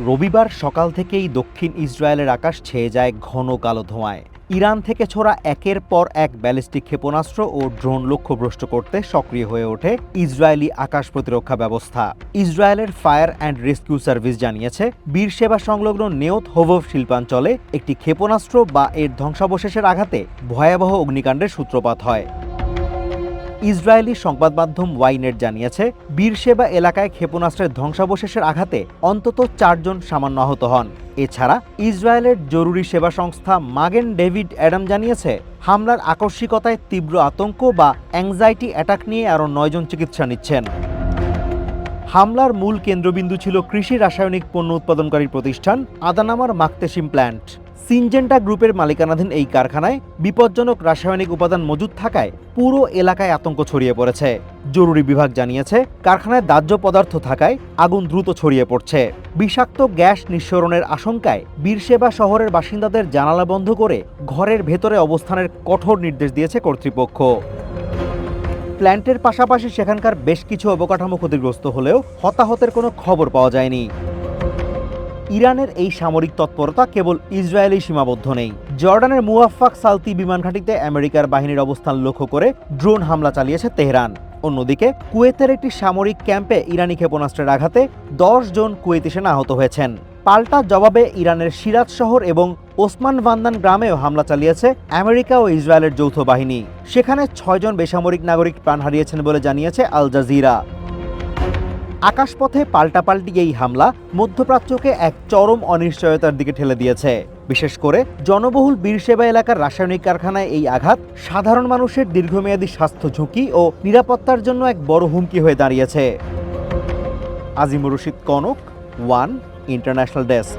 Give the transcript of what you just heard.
রবিবার সকাল থেকেই দক্ষিণ ইসরায়েলের আকাশ ছেয়ে যায় ঘন কালো ধোঁয়ায়। ইরান থেকে ছোড়া একের পর এক ব্যালিস্টিক ক্ষেপণাস্ত্র ও ড্রোন লক্ষ্যভ্রষ্ট করতে সক্রিয় হয়ে ওঠে ইসরায়েলি আকাশ প্রতিরক্ষা ব্যবস্থা। ইসরায়েলের ফায়ার অ্যান্ড রেস্কিউ সার্ভিস জানিয়েছে, বীরশেবা সংলগ্ন নেওত হোভভ শিল্পাঞ্চলে একটি ক্ষেপণাস্ত্র বা এর ধ্বংসাবশেষের আঘাতে ভয়াবহ অগ্নিকাণ্ডের সূত্রপাত হয়। ইসরায়েলি সংবাদ মাধ্যম ওয়াইনেট জানিয়েছে, বীরশেবা এলাকায় ক্ষেপণাস্ত্রের ধ্বংসাবশেষের আঘাতে অন্তত 4 জন সামান্য আহত হন। এছাড়া ইসরায়েলের জরুরি সেবা সংস্থা মাগেন ডেভিড অ্যাডাম জানিয়েছে, হামলার আকস্মিকতায় তীব্র আতঙ্ক বা অ্যাংজাইটি অ্যাটাক নিয়ে আরও 9 জন চিকিৎসা নিচ্ছেন। হামলার মূল কেন্দ্রবিন্দু ছিল কৃষি রাসায়নিক পণ্য উৎপাদনকারী প্রতিষ্ঠান আদানামার মাকতেশিম প্ল্যান্ট। সিনজেন্টা গ্রুপের মালিকানাধীন এই কারখানায় বিপজ্জনক রাসায়নিক উপাদান মজুদ থাকায় পুরো এলাকায় আতঙ্ক ছড়িয়ে পড়েছে। জরুরি বিভাগ জানিয়েছে, কারখানায় দাহ্য পদার্থ থাকায় আগুন দ্রুত ছড়িয়ে পড়ছে। বিষাক্ত গ্যাস নিঃসরণের আশঙ্কায় বীরশেবা শহরের বাসিন্দাদের জানালা বন্ধ করে ঘরের ভেতরে অবস্থানের কঠোর নির্দেশ দিয়েছে কর্তৃপক্ষ। প্ল্যান্টের পাশাপাশি সেখানকার বেশ কিছু অবকাঠামো ক্ষতিগ্রস্ত হলেও হতাহতের কোনো খবর পাওয়া যায়নি। ইরানের এই সামরিক তৎপরতা কেবল ইসরায়েলি সীমাবদ্ধ নেই। জর্ডানের মুওয়াফফাক সালতি বিমান ঘাঁটিতে আমেরিকার বাহিনীর অবস্থান লক্ষ্য করে ড্রোন হামলা চালিয়েছে তেহরান। অন্যদিকে কুয়েতের একটি সামরিক ক্যাম্পে ইরানি ক্ষেপণাস্ত্রের আঘাতে 10 জন কুয়েতি সেনা আহত হয়েছেন। পাল্টা জবাবে ইরানের সিরাজ শহর এবং ওসমান ভান্দান গ্রামেও হামলা চালিয়েছে আমেরিকা ও ইসরায়েলের যৌথ বাহিনী। সেখানে 6 জন বেসামরিক নাগরিক প্রাণ হারিয়েছেন বলে জানিয়েছে আল জাজিরা। আকাশপথে পাল্টাপাল্টি এই হামলা মধ্যপ্রাচ্যকে এক চরম অনিশ্চয়তার দিকে ঠেলে দিয়েছে। বিশেষ করে জনবহুল বীরশেবা এলাকার রাসায়নিক কারখানায় এই আঘাত সাধারণ মানুষের দীর্ঘমেয়াদী স্বাস্থ্য ঝুঁকি ও নিরাপত্তার জন্য এক বড় হুমকি হয়ে দাঁড়িয়েছে। Azimur Rashid Kanak, one international desk.